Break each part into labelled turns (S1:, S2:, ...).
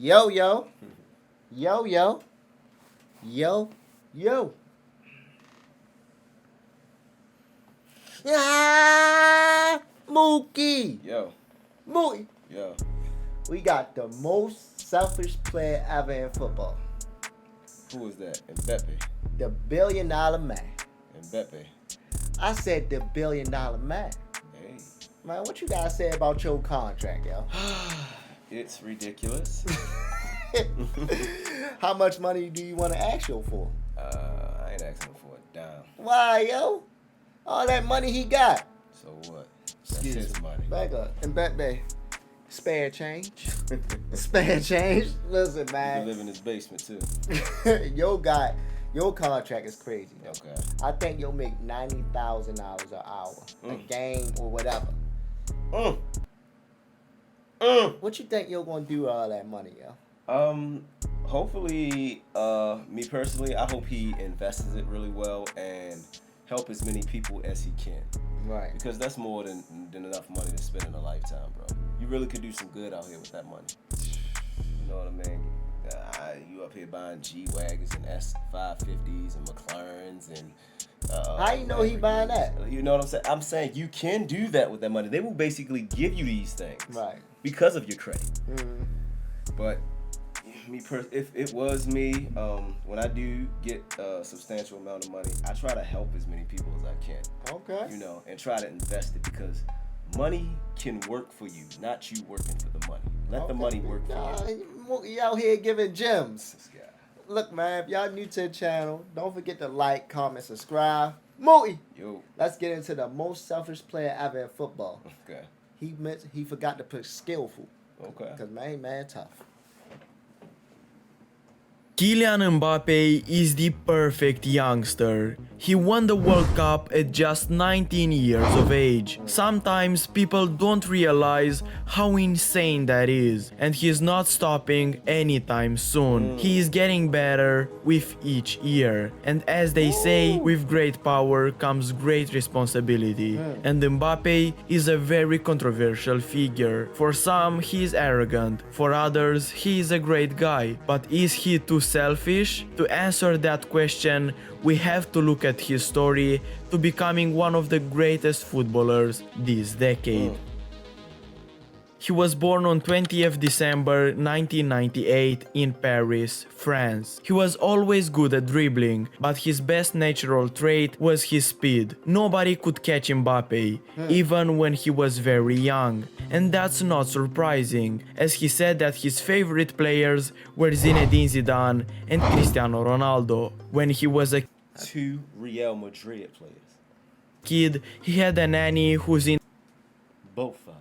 S1: Yo, yo. Yo, yo. Yo, yo. Ah, Mookie.
S2: Yo,
S1: Mookie.
S2: yo.
S1: We got the most selfish player ever in football.
S2: Who is that? Mbappe.
S1: The $1 billion man.
S2: Mbappe.
S1: I said the $1 billion man.
S2: Hey.
S1: Man, what you guys say about your contract, yo?
S2: It's ridiculous.
S1: How much money do you want to ask yo for?
S2: I ain't asking for a dime.
S1: Why, yo? All that money he got.
S2: So what? That's
S1: Excuse
S2: his
S1: me.
S2: money.
S1: Back up. And Mbappe, spare change. Spare change. Listen,
S2: You can
S1: man.
S2: live in his basement too.
S1: Your contract is crazy. Though.
S2: Okay.
S1: I think you'll make $90,000 an hour, a game or whatever. What you think you're gonna do with all that money, yo?
S2: Hopefully, me personally, I hope he invests it really well and help as many people as he can.
S1: Right.
S2: Because that's more than enough money to spend in a lifetime, bro. You really could do some good out here with that money. You know what I mean? You up here buying G-Wagons and S550s and McLarens and...
S1: How you know he buying that?
S2: You know what I'm saying? I'm saying you can do that with that money. They will basically give you these things.
S1: Right.
S2: Because of your credit.
S1: Mm-hmm.
S2: But if it was me, when I do get a substantial amount of money, I try to help as many people as I can.
S1: Okay.
S2: You know, and try to invest it because money can work for you, not you working for the money. Let the money work for you.
S1: You out here giving gems.
S2: This guy.
S1: Look, man, if y'all new to the channel, don't forget to like, comment, subscribe. Mookie,
S2: Yo.
S1: let's get into the most selfish player ever in football.
S2: Okay.
S1: He forgot to put skillful.
S2: Okay.
S1: Because man tough.
S3: Kylian Mbappe is the perfect youngster. He won the World Cup at just 19 years of age. Sometimes people don't realize how insane that is, and he's not stopping anytime soon. He is getting better with each year, and as they say, with great power comes great responsibility. And Mbappe is a very controversial figure. For some, he is arrogant, for others, he is a great guy. But is he too selfish? To answer that question, we have to look at his story to becoming one of the greatest footballers this decade. He was born on 20th December 1998 in Paris, France. He was always good at dribbling, but his best natural trait was his speed. Nobody could catch Mbappe, even when he was very young. And that's not surprising, as he said that his favorite players were Zinedine Zidane and Cristiano Ronaldo. When he was a
S2: 2 Real Madrid players.
S3: kid, he had a nanny whose
S2: Both of them.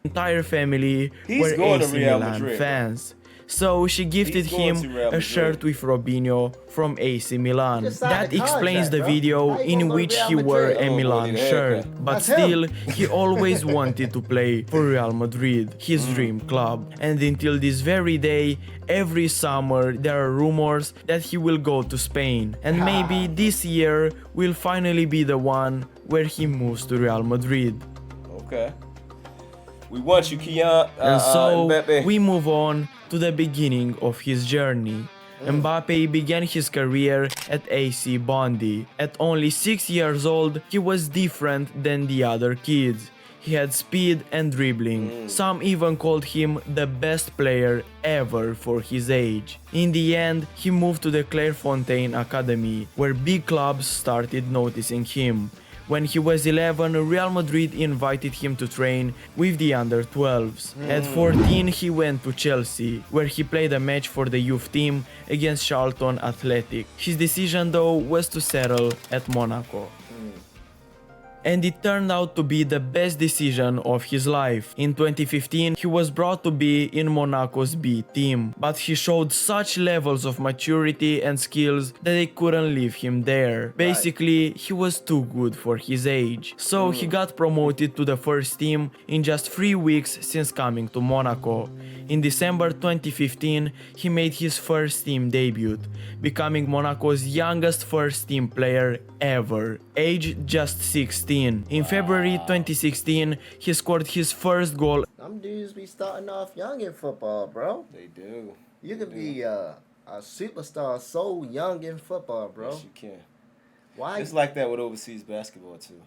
S3: entire family
S2: He's
S3: were
S2: going to
S3: AC
S2: Real
S3: Milan
S2: Madrid,
S3: fans. So she gifted
S2: He's going
S3: him
S2: to Real
S3: a
S2: Madrid.
S3: shirt with Robinho from AC Milan.
S1: Just signed
S3: That
S1: the
S3: explains
S1: contract,
S3: the
S1: bro.
S3: video
S1: How you
S3: in
S1: gonna go to
S3: which
S1: Real
S3: he wore
S1: Madrid?
S3: a
S2: Oh,
S3: Milan
S2: the
S3: shirt.
S2: haircut.
S3: But
S1: That's
S3: still,
S1: him.
S3: he always wanted to play for Real Madrid, his dream club. And until this very day, every summer there are rumors that he will go to Spain. And maybe this year will finally be the one where he moves to Real Madrid.
S2: Okay. We want you, Kylian.
S3: And so
S2: Mbappe.
S3: we move on to the beginning of his journey. Mbappe began his career at AC Bondi. At only 6 years old, he was different than the other kids. He had speed and dribbling. Some even called him the best player ever for his age. In the end, he moved to the Clairefontaine Academy, where big clubs started noticing him. When he was 11, Real Madrid invited him to train with the under-12s. At 14, he went to Chelsea, where he played a match for the youth team against Charlton Athletic. His decision, though, was to settle at Monaco. And it turned out to be the best decision of his life. In 2015, he was brought to be in Monaco's B team, but he showed such levels of maturity and skills that they couldn't leave him there. Basically, he was too good for his age. So he got promoted to the first team in just 3 weeks since coming to Monaco. In December 2015, he made his first team debut, becoming Monaco's youngest first-team player ever, aged just 16. In February 2016, he scored his first goal.
S1: Them dudes be starting off young in football, bro.
S2: They do.
S1: You can be a superstar so young in football, bro.
S2: Yes, you can.
S1: Why?
S2: It's like that with overseas basketball too.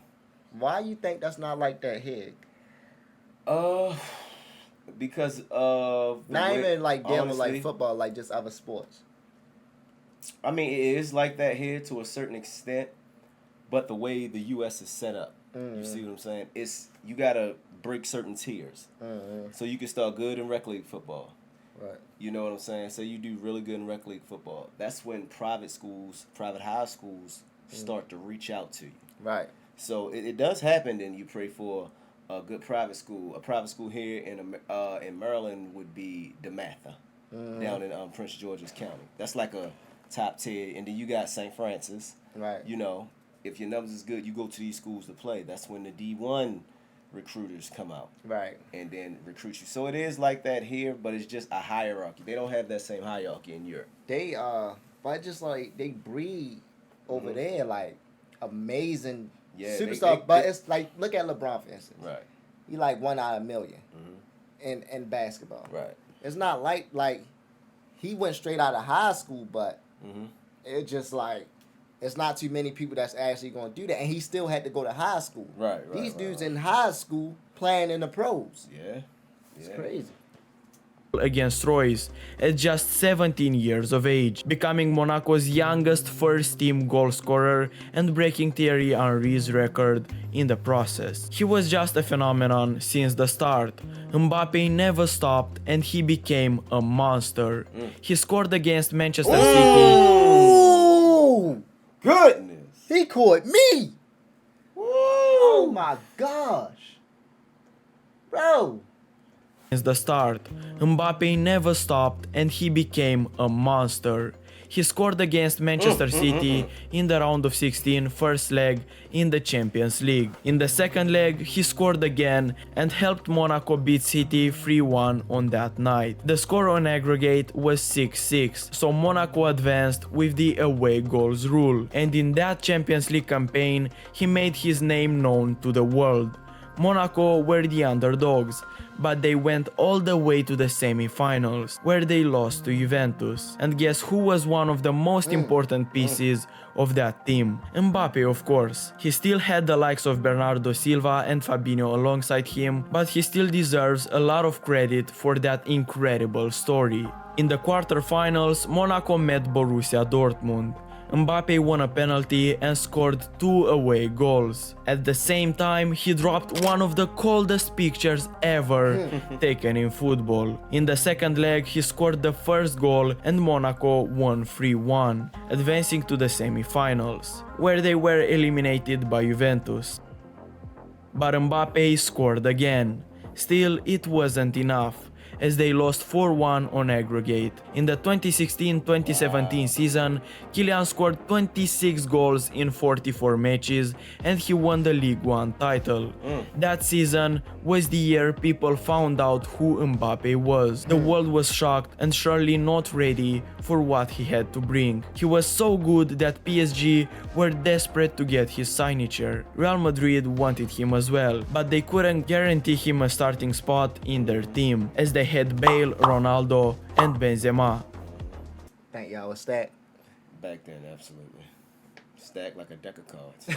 S1: Why you think that's not like that here?
S2: Because of
S1: Not even like dealing with like
S2: honestly,
S1: football, like just other sports.
S2: I mean, it is like that here to a certain extent, but the way the U.S. is set up, you see what I'm saying? It's you gotta break certain tiers, so you can start good in rec league football.
S1: Right.
S2: You know what I'm saying? So you do really good in rec league football. That's when private schools, private high schools, start to reach out to you.
S1: Right.
S2: So it does happen, and you pray for a good private school. A private school here in Maryland would be DeMatha, down in Prince George's County. That's like a top tier. And then you got St. Francis.
S1: Right.
S2: You know, if your numbers is good, you go to these schools to play. That's when the D1 recruiters come out.
S1: Right.
S2: And then recruit you. So it is like that here, but it's just a hierarchy. They don't have that same hierarchy in Europe.
S1: They but just like they breed over there like amazing superstar. But it's like look at LeBron for instance.
S2: Right.
S1: He like 1 out of a million in basketball.
S2: Right.
S1: It's not like he went straight out of high school, but it just like it's not too many people that's actually going to do that, and he still had to go to high school.
S2: Right.
S1: These dudes in high school playing in the pros.
S2: Yeah.
S1: It's crazy.
S3: Against Royce at just 17 years of age, becoming Monaco's youngest first-team goal scorer and breaking Thierry Henry's record in the process. He was just a phenomenon since the start. Mbappe never stopped and he became a monster. He scored against Manchester City.
S1: Oh,
S2: Goodness.
S1: he caught me.
S2: Woo.
S1: Oh my gosh, bro.
S3: Since the start, Mbappe never stopped and he became a monster. He scored against Manchester City in the round of 16 first leg in the Champions League. In the second leg, he scored again and helped Monaco beat City 3-1 on that night. The score on aggregate was 6-6, so Monaco advanced with the away goals rule. And in that Champions League campaign, he made his name known to the world. Monaco were the underdogs, but they went all the way to the semi-finals, where they lost to Juventus. And guess who was one of the most important pieces of that team? Mbappe, of course. He still had the likes of Bernardo Silva and Fabinho alongside him, but he still deserves a lot of credit for that incredible story. In the quarterfinals, Monaco met Borussia Dortmund. Mbappe won a penalty and scored 2 away goals. At the same time, he dropped one of the coldest pictures ever taken in football. In the second leg, he scored the first goal and Monaco won 3-1, advancing to the semi-finals, where they were eliminated by Juventus. But Mbappe scored again. Still, it wasn't enough, as they lost 4-1 on aggregate. In the 2016-2017 season, KYLIAN scored 26 goals in 44 matches and he won the Ligue 1 title. That season was the year people found out who Mbappe was. The world was shocked and surely not ready for what he had to bring. He was so good that PSG were desperate to get his signature. Real Madrid wanted him as well, but they couldn't guarantee him a starting spot in their team, as they had Bale, Ronaldo and Benzema.
S1: Think y'all was stacked.
S2: Back then, absolutely. Stacked like a deck of cards.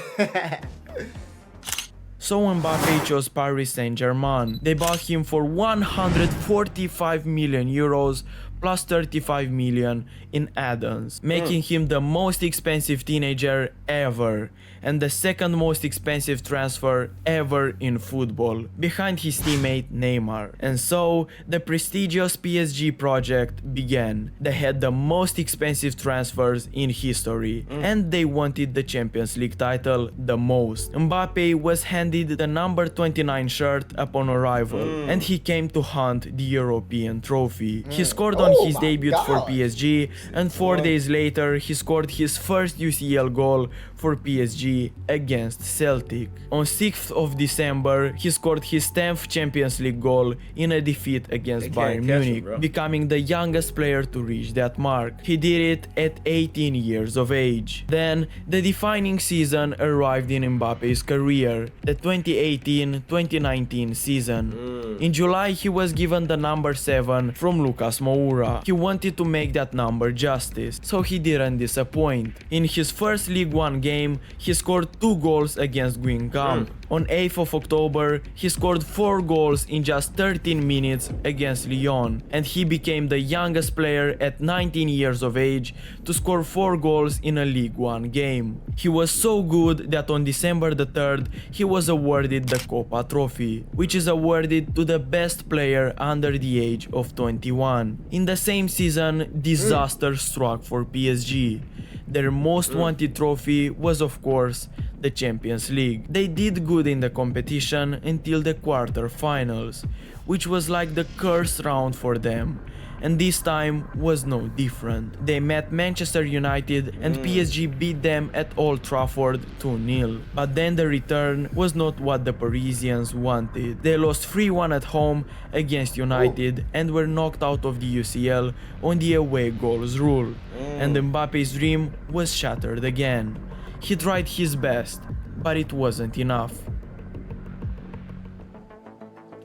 S3: So Mbappe chose Paris Saint-Germain. They bought him for 145 million euros plus 35 million in add-ons, making him the most expensive teenager ever and the second most expensive transfer ever in football, behind his teammate Neymar. And so the prestigious PSG project began. They had the most expensive transfers in history and they wanted the Champions League title the most. Mbappe was handed the number 29 shirt upon arrival and he came to hunt the European trophy. He scored on his debut for PSG and 4 days later he scored his first UCL goal for PSG against Celtic. On 6th of December, he scored his 10th Champions League goal in a defeat against Bayern Munich, becoming the youngest player to reach that mark. He did it at 18 years of age. Then, the defining season arrived in Mbappe's career, the 2018-2019 season. In July, he was given the number 7 from Lucas Moura. He wanted to make that number justice, so he didn't disappoint. In his first League One game, he scored 2 goals against Guingamp. On 8th of October, he scored 4 goals in just 13 minutes against Lyon, and he became the youngest player at 19 years of age to score 4 goals in a League One game. He was so good that on December the 3rd, he was awarded the Copa Trophy, which is awarded to the best player under the age of 21. In the same season, disaster struck for PSG. Their most wanted trophy was, of course, the Champions League. They did good in the competition until the quarter-finals, which was like the cursed round for them. And this time was no different. They met Manchester United and PSG beat them at Old Trafford 2-0. But then the return was not what the Parisians wanted. They lost 3-1 at home against United and were knocked out of the UCL on the away goals rule. And Mbappe's dream was shattered again. He tried his best, but it wasn't enough.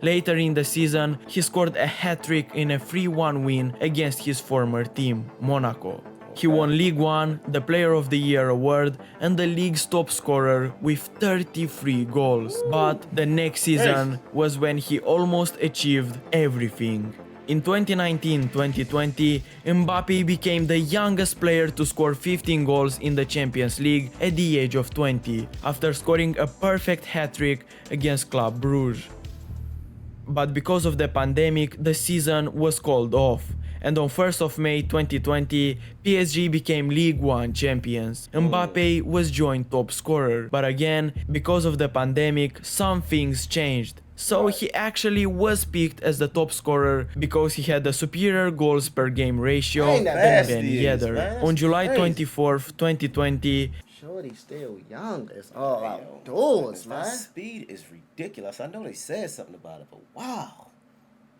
S3: Later in the season, he scored a hat-trick in a 3-1 win against his former team, Monaco. He won League One, the Player of the Year award, and the league's top scorer with 33 goals. But the next season was when he almost achieved everything. In 2019-2020, Mbappe became the youngest player to score 15 goals in the Champions League at the age of 20, after scoring a perfect hat-trick against Club Brugge. But because of the pandemic, the season was called off, and on 1st of May 2020, PSG became League One champions. Mbappe was joint top scorer, but again, because of the pandemic, some things changed. So he actually was picked as the top scorer because he had a superior goals per game ratio than Ben Yedder. On July 24th, 2020,
S1: Shorty's still young. It's all outdoors, man.
S2: That speed is ridiculous. I know they said something about it, but wow.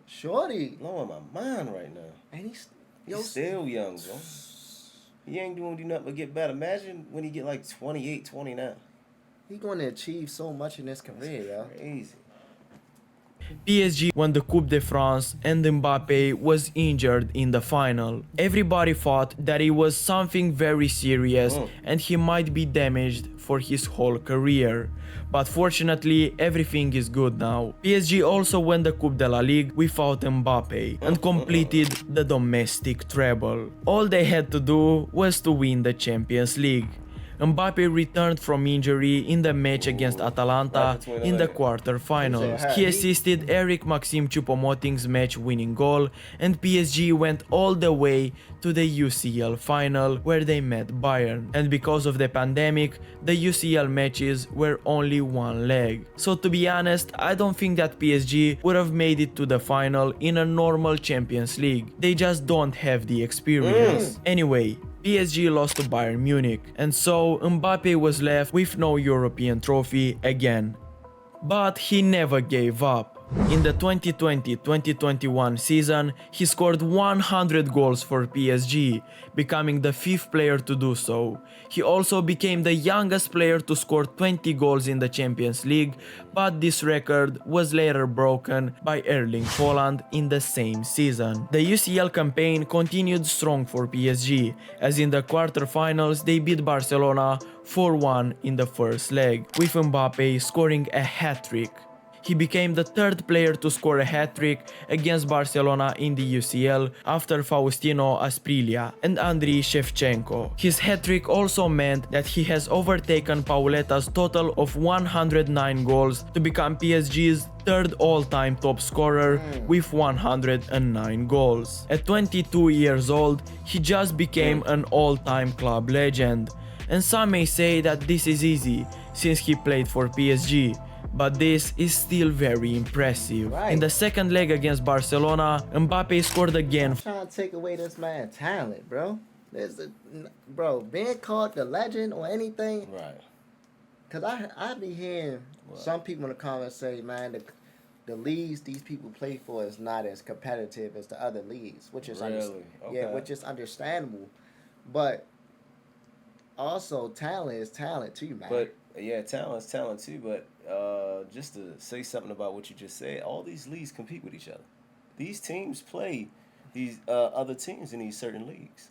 S1: Shorty.
S2: Blowing my mind right now.
S1: And he's
S2: still young, bro. He ain't doing nothing but get better. Imagine when he get like 28, 29.
S1: He going to achieve so much in his career, yo.
S2: Crazy.
S3: PSG won the Coupe de France and Mbappe was injured in the final. Everybody thought that it was something very serious and he might be damaged for his whole career. But fortunately, everything is good now. PSG also won the Coupe de la Ligue without Mbappe and completed the domestic treble. All they had to do was to win the Champions League. Mbappe returned from injury in the match against Atalanta in the quarter-finals. He assisted Eric Maxime Choupo-Moting's match-winning goal, and PSG went all the way to the UCL final where they met Bayern. And because of the pandemic, the UCL matches were only one leg. So to be honest, I don't think that PSG would have made it to the final in a normal Champions League. They just don't have the experience. Anyway, PSG lost to Bayern Munich, and so Mbappe was left with no European trophy again. But he never gave up. In the 2020-2021 season, he scored 100 goals for PSG, becoming the 5th player to do so. He also became the youngest player to score 20 goals in the Champions League, but this record was later broken by Erling Haaland in the same season. The UCL campaign continued strong for PSG, as in the quarter-finals they beat Barcelona 4-1 in the first leg, with Mbappe scoring a hat-trick. He became the 3rd player to score a hat-trick against Barcelona in the UCL after Faustino Asprilla and Andriy Shevchenko. His hat-trick also meant that he has overtaken Pauletta's total of 109 goals to become PSG's 3rd all-time top scorer with 109 goals. At 22 years old, he just became an all-time club legend. And some may say that this is easy, since he played for PSG. But this is still very impressive. In the second leg against Barcelona, Mbappe scored again.
S1: I'm trying to take away this man's talent, bro. Bro, being called the legend or anything,
S2: Right.
S1: because I be hearing
S2: What?
S1: some people in the comments say, man, the leagues these people play for is not as competitive as the other leagues, which is
S2: Really?
S1: yeah,
S2: Okay.
S1: which is understandable. But also, talent is talent too, man.
S2: But yeah, talent's talent too. But just to say something about what you just said, all these leagues compete with each other. These teams play these other teams in these certain leagues.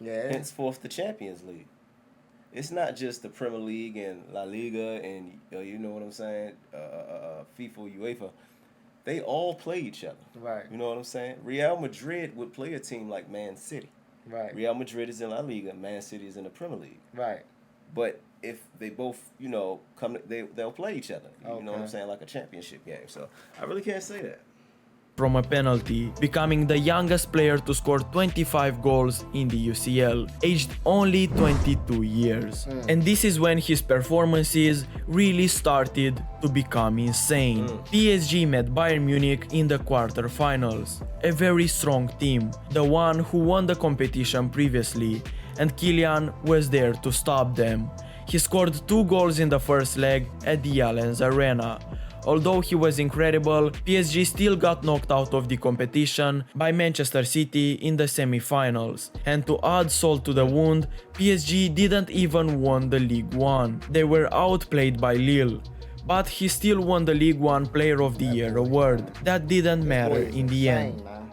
S1: Yeah.
S2: Henceforth, the Champions League. It's not just the Premier League and La Liga and you know what I'm saying, FIFA, UEFA. They all play each other.
S1: Right.
S2: You know what I'm saying? Real Madrid would play a team like Man City.
S1: Right.
S2: Real Madrid is in La Liga, Man City is in the Premier League.
S1: Right.
S2: But if they both, come, they'll play each other. You know what I'm
S1: Okay.
S2: saying? Like a championship game. So I really can't say that.
S3: from a penalty, becoming the youngest player to score 25 goals in the UCL, aged only 22 years. And this is when his performances really started to become insane. PSG met Bayern Munich in the quarterfinals, a very strong team, the one who won the competition previously, and Kylian was there to stop them. He scored 2 goals in the first leg at the Allianz Arena. Although he was incredible, PSG still got knocked out of the competition by Manchester City in the semi-finals. And to add salt to the wound, PSG didn't even won the Ligue 1. They were outplayed by Lille. But he still won the Ligue 1 Player of the Year award. That didn't matter in the end.
S1: Man.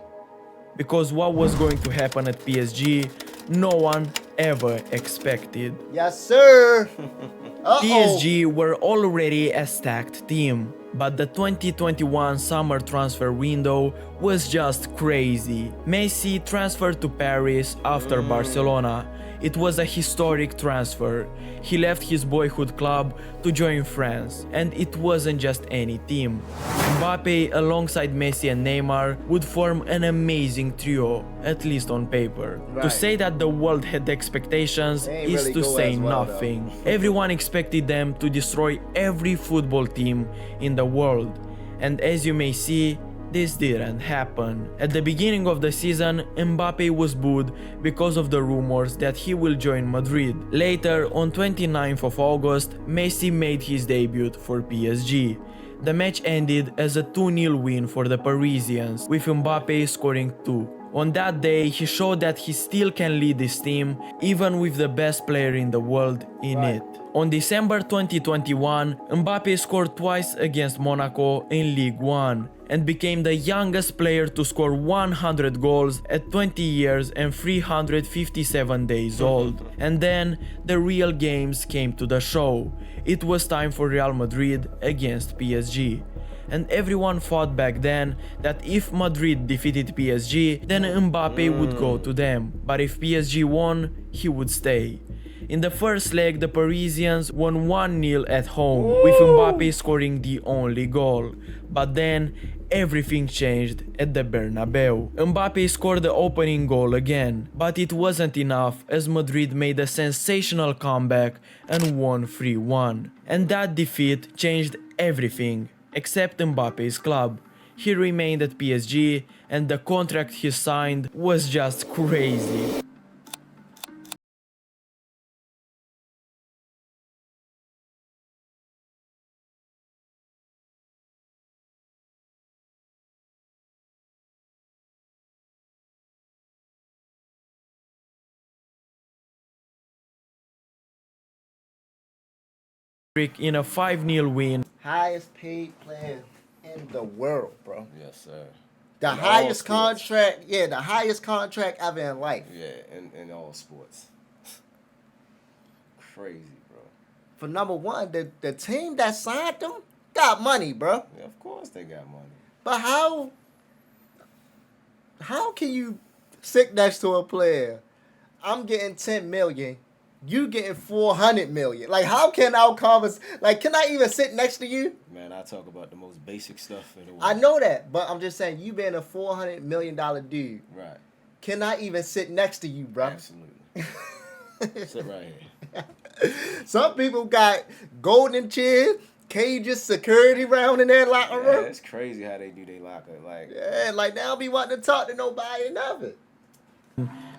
S3: Because what was going to happen at PSG, no one ever expected.
S1: Yes, sir.
S3: PSG were already a stacked team, but the 2021 summer transfer window was just crazy. Messi transferred to Paris after Barcelona. It was a historic transfer. He left his boyhood club to join France, and it wasn't just any team. Mbappe alongside Messi and Neymar would form an amazing trio, at least on paper. To
S1: Right.
S3: say that the world had expectations
S1: They ain't
S3: is
S1: really
S3: to
S1: go
S3: say
S1: as well,
S3: nothing. Everyone expected them to destroy every football team in the world, and as you may see, this didn't happen. At the beginning of the season, Mbappe was booed because of the rumors that he will join Madrid. Later, on 29th of August, Messi made his debut for PSG. The match ended as a 2-0 win for the Parisians, with Mbappe scoring 2. On that day, he showed that he still can lead this team, even with the best player in the world in
S1: Right.
S3: it. On December 2021, Mbappe scored twice against Monaco in Ligue 1 and became the youngest player to score 100 goals at 20 years and 357 days old. And then the real games came to the show. It was time for Real Madrid against PSG. And everyone thought back then that if Madrid defeated PSG, then Mbappe would go to them. But if PSG won, he would stay. In the first leg, the Parisians won 1-0 at home, with Mbappe scoring the only goal. But then, everything changed at the Bernabeu. Mbappe scored the opening goal again, but it wasn't enough as Madrid made a sensational comeback and won 3-1. And that defeat changed everything, except Mbappe's club. He remained at PSG, and the contract he signed was just crazy. In a 5-0 win.
S1: Highest paid player in the world, bro.
S2: Yes, sir.
S1: The
S2: In all
S1: highest
S2: sports.
S1: contract, yeah, the highest contract ever in life.
S2: Yeah, in all sports. Crazy, bro.
S1: For number one, the team that signed them got money, bro.
S2: Yeah, of course they got money.
S1: But how can you sit next to a player? I'm getting 10 million. You getting 400 million. Like, how can our convers like? Can I even sit next to you?
S2: Man, I talk about the most basic stuff in the world.
S1: I know that, but I'm just saying, you being a $400 million dude,
S2: Right.
S1: can I even sit next to you, bro?
S2: Absolutely. Sit right here.
S1: Some people got golden chairs, cages, security round in their locker
S2: Yeah,
S1: room.
S2: it's crazy how they do they locker. Like,
S1: Yeah, like they don't be wanting to talk to nobody or nothing.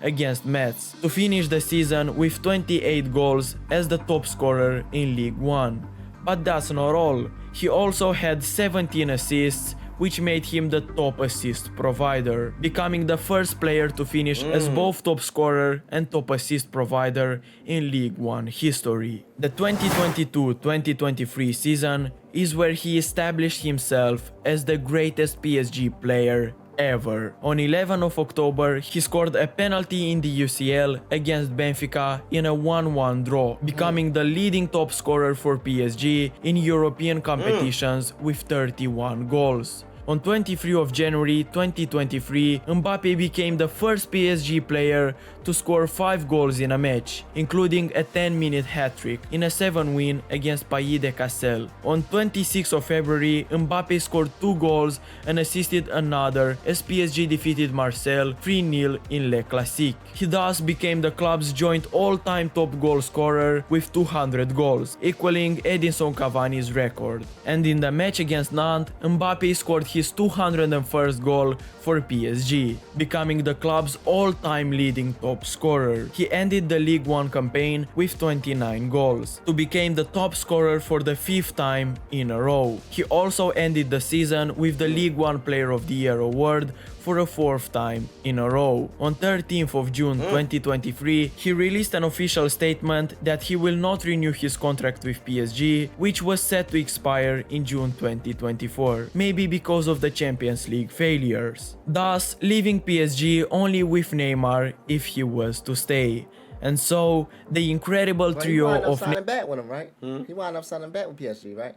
S3: against Mets to finish the season with 28 goals as the top scorer in League One. But that's not all. He also had 17 assists, which made him the top assist provider, becoming the first player to finish as both top scorer and top assist provider in League One history. The 2022-2023 season is where he established himself as the greatest PSG player ever. On 11 of October, he scored a penalty in the UCL against Benfica in a 1-1 draw, becoming the leading top scorer for PSG in European competitions with 31 goals. On 23 of January 2023, Mbappe became the first PSG player to score 5 goals in a match, including a 10-minute hat-trick in a 7-win against Pays de Cassel. On 26 of February, Mbappe scored 2 goals and assisted another as PSG defeated Marseille 3-0 in Le Classique. He thus became the club's joint all-time top goal scorer with 200 goals, equaling Edinson Cavani's record. And in the match against Nantes, Mbappe scored his 201st goal for PSG, becoming the club's all-time leading top scorer. He ended the League One campaign with 29 goals, to become the top scorer for the 5th time in a row. He also ended the season with the League One Player of the Year award for a 4th time in a row. On 13th of June 2023, he released an official statement that he will not renew his contract with PSG, which was set to expire in June 2024, maybe because of the Champions League failures, thus leaving PSG only with Neymar if he was to stay. And so, the incredible
S1: But
S3: trio
S1: he wound up
S3: of
S1: signing back with him, right? He wound up signing back with PSG, right?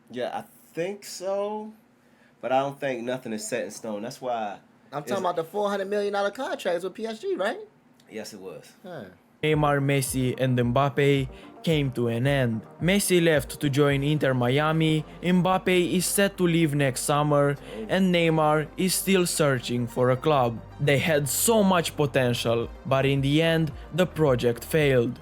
S2: Yeah, I think so. But I don't think nothing is set in stone. That's why.
S1: I'm talking about the $400 million contracts with PSG, right?
S2: Yes, it was.
S1: Huh.
S3: Neymar, Messi and Mbappe came to an end. Messi left to join Inter Miami, Mbappe is set to leave next summer, and Neymar is still searching for a club. They had so much potential, but in the end, the project failed.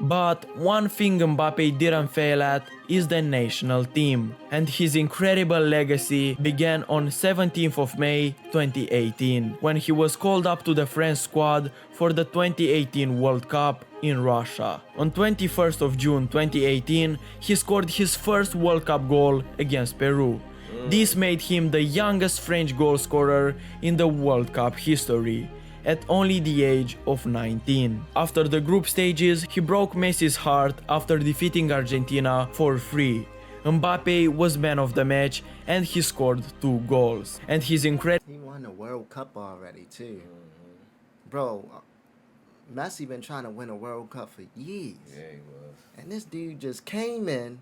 S3: But one thing Mbappe didn't fail at is the national team, and his incredible legacy began on 17th of May 2018, when he was called up to the French squad for the 2018 World Cup in Russia. On 21st of June 2018, he scored his first World Cup goal against Peru. This made him the youngest French goal scorer in the World Cup history, at only the age of 19. After the group stages, he broke Messi's heart after defeating Argentina 4-3. Mbappe was man of the match and he scored 2 goals. And his incredible...
S1: He won the World Cup already, too. Bro, Messi been trying to win a World Cup for years.
S2: Yeah, he was.
S1: And this dude just came in.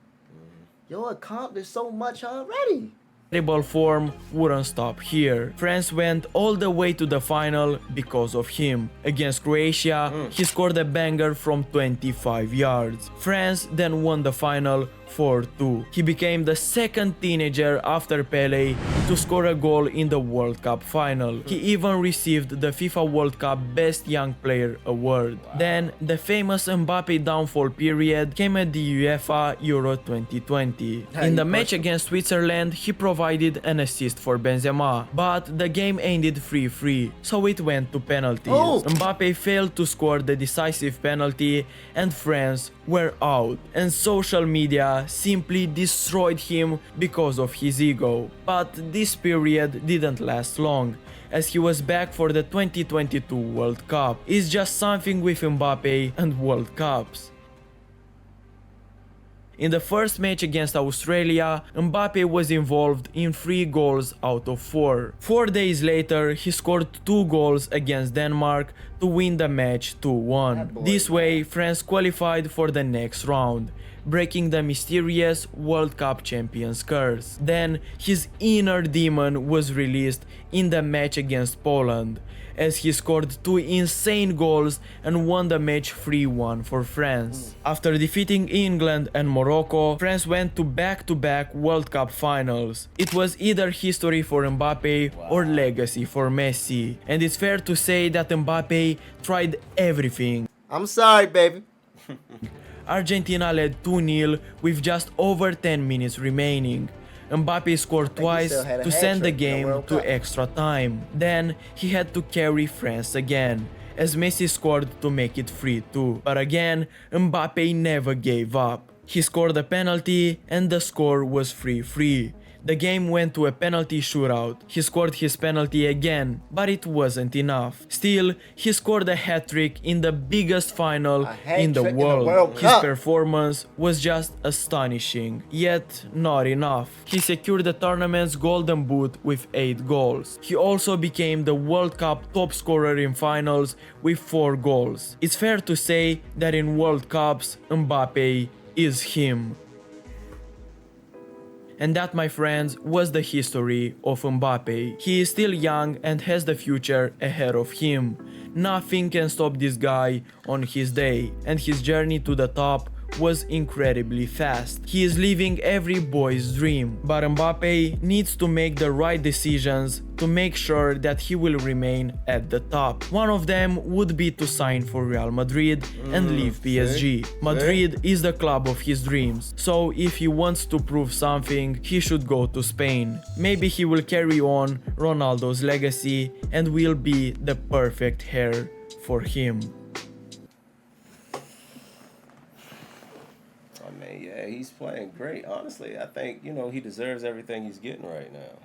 S1: Yo, accomplished so much already.
S3: Incredible form wouldn't stop here. France went all the way to the final because of him. Against Croatia, he scored a banger from 25 yards. France then won the final 4-2. He became the second teenager after Pelé to score a goal in the World Cup final. He even received the FIFA World Cup Best Young Player award. Then, the famous Mbappe downfall period came at the UEFA Euro 2020. In the match against Switzerland, he provided an assist for Benzema, but the game ended 3-3, so it went to penalties. Mbappe failed to score the decisive penalty and France were out, and social media simply destroyed him because of his ego. But this period didn't last long, as he was back for the 2022 World Cup. It's just something with Mbappe and World Cups. In the first match against Australia, Mbappe was involved in 3 goals out of 4. 4 days later, he scored 2 goals against Denmark to win the match 2-1. This way, France qualified for the next round, breaking the mysterious World Cup champions curse. Then, his inner demon was released in the match against Poland, as he scored 2 insane goals and won the match 3-1 for France. After defeating England and Morocco, France went to back-to-back World Cup finals. It was either history for Mbappe or legacy for Messi, and it's fair to say that Mbappe tried everything.
S1: I'm sorry, baby.
S3: Argentina led 2-0 with just over 10 minutes remaining. Mbappe scored
S1: he
S3: twice
S1: still had a
S3: to
S1: hat
S3: send the
S1: trick in the
S3: game
S1: World
S3: to
S1: Cup.
S3: extra time. Then he had to carry France again, as Messi scored to make it 3-2. But again, Mbappe never gave up. He scored a penalty and the score was 3-3. The game went to a penalty shootout. He scored his penalty again, but it wasn't enough. Still, he scored a hat-trick in the biggest final in the world. His
S1: Cup.
S3: performance was just astonishing, yet not enough. He secured the tournament's golden boot with 8 goals. He also became the World Cup top scorer in finals with 4 goals. It's fair to say that in World Cups, Mbappe is him. And that, my friends, was the history of Mbappe. He is still young and has the future ahead of him. Nothing can stop this guy on his day, and his journey to the top was incredibly fast. He is living every boy's dream, but Mbappe needs to make the right decisions to make sure that he will remain at the top. One of them would be to sign for Real Madrid and leave PSG. Madrid is the club of his dreams, so if he wants to prove something, he should go to Spain. Maybe he will carry on Ronaldo's legacy and will be the perfect heir for him.
S2: Yeah, he's playing great. Honestly, I think, he deserves everything he's getting right now.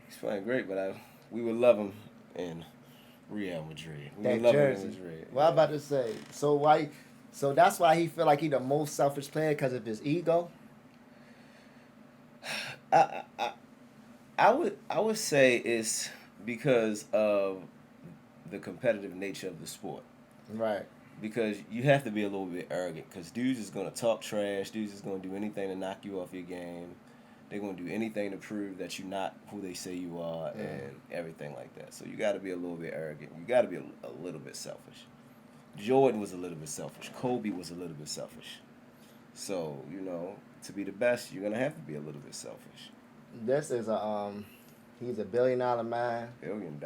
S2: He's playing great, but we would love him in Real Madrid. We would love him in Madrid.
S1: Well, I'm about to say, so that's why he feel like he the most selfish player because of his ego?
S2: I would say it's because of the competitive nature of the sport.
S1: Right.
S2: Because you have to be a little bit arrogant. Because dudes is going to talk trash. Dudes is going to do anything to knock you off your game. They're going to do anything to prove that you're not who they say you are and everything like that. So you got to be a little bit arrogant. You got to be a little bit selfish. Jordan was a little bit selfish. Kobe was a little bit selfish. So, to be the best, you're going to have to be a little bit selfish.
S1: This is he's a $1 billion man.
S2: $1 billion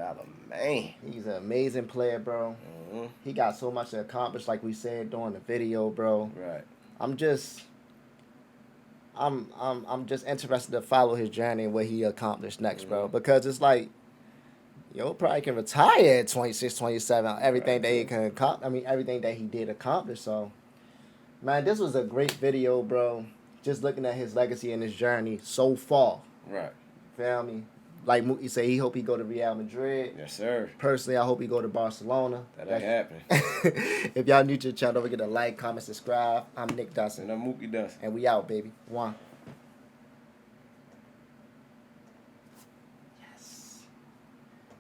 S2: man.
S1: He's an amazing player, bro.
S2: Mm-hmm.
S1: He got so much to accomplish, like we said during the video, bro.
S2: Right.
S1: I'm just interested to follow his journey and what he accomplished next, bro. Because it's like, probably can retire at 26, 27. Everything that he can everything that he did accomplish. So, man, this was a great video, bro. Just looking at his legacy and his journey so far.
S2: Right.
S1: Feel me? Like Mookie say, he hope he go to Real Madrid.
S2: Yes, sir.
S1: Personally, I hope he go to Barcelona.
S2: That ain't happening.
S1: If y'all new to the channel, don't forget to like, comment, subscribe. I'm Nick DUNSON.
S2: And I'm Mookie DUNSON.
S1: And we out, baby. One.